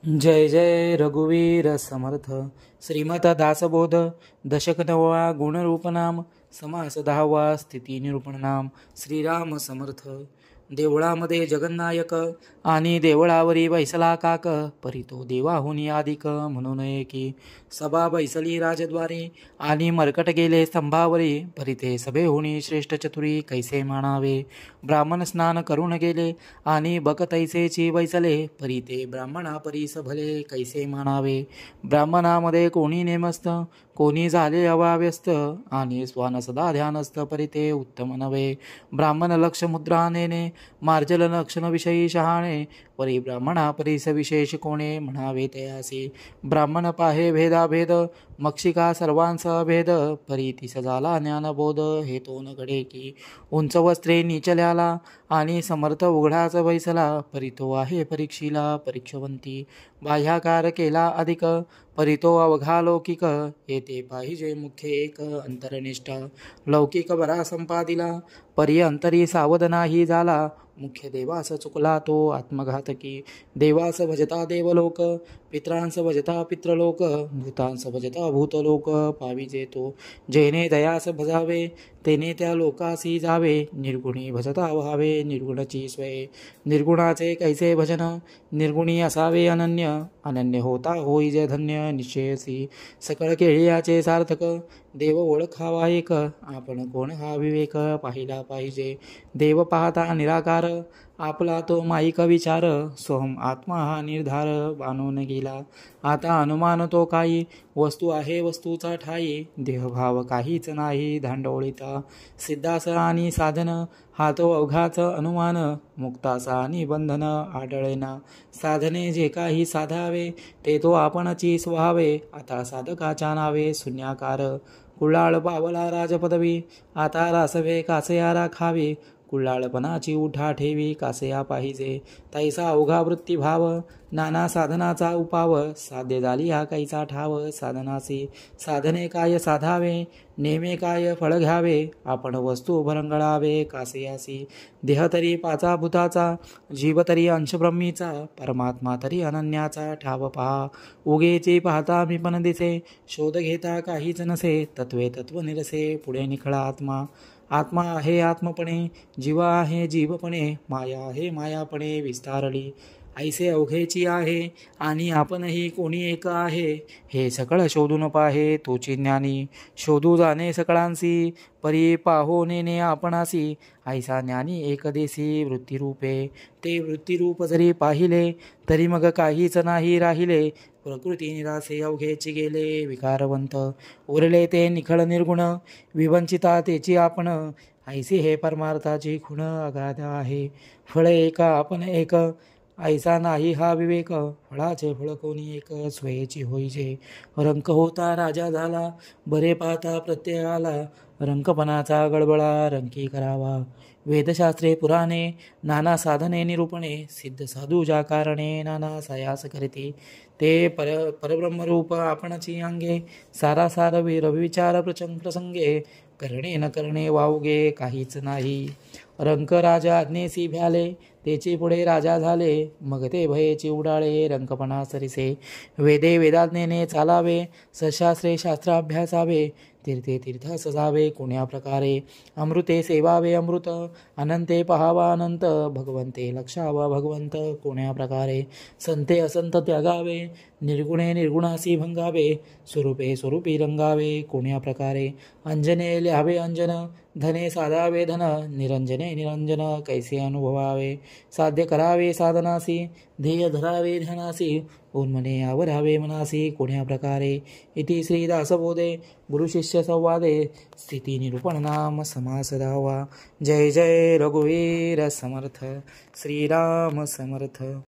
जय जय रघुवीर समर्थ. श्रीमत दासबोध दशक नववा गुणरूप नाम समास 10वा स्थिती निरूपण नाम. श्रीराम समर्थ. देवळामध्ये जगन्नायक आणि देवळावरी बैसला काक, परी तो देवाहुनी अधिक म्हणून की सभा बैसली राजद्वारी आणि मरकट गेले स्तंभावरी, परी ते सभेहुनी श्रेष्ठ चतुरी कैसे मानावे. ब्राह्मण स्नान करून गेले आणि बक तैसेची बैसले, परी ते ब्राह्मणा परीस भले कैसे मानावे. ब्राह्मणामध्ये कोणी नेमस्त कोणी झाले अवाव्यस्त, आणि स्वान सदा ध्यानस्थ परी ते उत्तम नव्हे. ब्राह्मण लक्ष मुद्रा नेणे मार्जल लक्षण विषयी शहाणे, परी ब्राह्मणा परीस विशेष कोणे म्हणावे तयासी. ब्राह्मण पाहे भेदाभेद मक्षिका सर्वांचा भेद, परी तिस झाला ज्ञानबोध हे तो न घडे की. उंच वस्त्रे नीचल्याला आणि समर्थ उघडाच बैसला, परी तो आहे परीक्षीला परीक्षवंती. बाह्याकार केला अधिक परी तो अवघा लौकिक, येते पाहिजे मुख्य एक अंतरनिष्ठा. लौकिक बरा संपादिला परी अंतरी सावध नाही झाला, मुख्य देवास चुकला तो आत्मघातकी. देवास भजता देवलोक पित्रांस भजता पित्रलोक, भूतांस भजता भूतलोक पाविजे तो. जेने दयास भजावे तेने त्या लोकासी जावे, निर्गुणी भजता व्हावे निर्गुणाची स्वय. निर्गुणाचे कैसे भजन निर्गुणी असावे अनन्य, अनन्य होता होई जे धन्य निश्चयसी. सकळ केळियाचे सार्थक देव ओळखावा एक, आपण कोण हा विवेक पाहिला पाहिजे. देव पाहता निराकार आपला तो माईक विचार, सोहम आत्मा हा निर्धार बाणून गेला. आता अनुमान तो काही वस्तू आहे वस्तूचा ठाई, देहभाव काहीच नाही धांडवळीता. सिद्धास आणि साधन हा तो अवघाच अनुमान, मुक्तासा आणि बंधन आढळेना. साधने जे काही साधावे ते तो आपणची स्वभावे, आता साधकाच्या नावे शून्याकार. कुळाळ पावला राजपदवी आता रासवे कासया राखावे, कुळाळपणाची उठा ठेवी कासया पाहिजे. तैसा अवघा वृत्तीभाव नाना साधनाचा उपाव, साध्य झाली हा कैसा ठाव साधनासी. साधने काय साधावे नेमे काय फळ घ्यावे, आपण वस्तू भरंगळावे कासयासी. देह तरी पाचा भूताचा जीव तरी अंशब्रह्मीचा, परमात्मा तरी अनन्याचा ठाव पहा. उगेचे पाहता मी पण दिसे शोध घेता काहीच नसे, तत्वे तत्व निरसे पुढे निखळा आत्मा. आत्मा आहे आत्मपणे जीव आहे जीवपणे, माया आहे मायापणे विस्तारली. ऐसे अवघेची आहे आणि आपणही कोणी एक आहे, हे सकळ शोधून पाहे तोची ज्ञानी. शोधू जाणे सकळांसी परी पाहो नेणे आपणासी, ऐसा ज्ञानी एकदेशी वृत्तिरूपे. ते वृत्तिरूप जरी पाहिले तरी मग काहीच नाही राहिले, प्रकृती निरासे अवघेची गेले विकारवंत. उरले ते निखळ निर्गुण विवंचिता तेची आपण, ऐसे हे परमार्थाची खुण अगाध आहे. फळ एक आपण एक ऐसा नाही हा विवेक, फळाचे फळ कोणी एक स्वयेची होईजे. रंक होता राजा झाला बरे पाहता प्रत्यय आला, रंकपणाचा गडबडा रंकी करावा. वेदशास्त्रे पुराणे नाना साधने निरूपणे, सिद्ध साधू ज्या कारणे नाना सायास करीती. ते परब्रह्मरूप आपणची अंगे, सारासार रविचार प्रसंगे, करणे न करणे वावगे काहीच नाही. रंक राजा आज्ञेसी भ्याले तेचे पुढे राजा झाले, मग ते भयेची उडाळे रंकपणा सरिसे. वेदे वेदाज्ञेने चालावे सशास्त्रे शास्त्राभ्यासावे, तीर्थे तीर्थास जावे कोण्या प्रकारे. अमृते सेवावे अमृत अनंते पहावा अनंत, भगवंते लक्षावा भगवंत कोण्या प्रकारे. संते असंत त्यागावे निर्गुणे निर्गुणासी भंगावे, स्वरूपे स्वरूपी रंगावे कोण्या प्रकारे. अंजने ल्यावे अंजन धने साधावे धन, निरंजने निरंजन कैसे अनुभवावे. साध्य करावे साधनासी ध्येय धरावे ध्यानासी, उन्मने आवरावे मनासी कोण्या प्रकारे. इति श्री दासबोधे गुरुशिष्य संवादे स्थिती निरूपण नाम समास 10वा. जय जय रघुवीर समर्थ. श्रीराम समर्थ.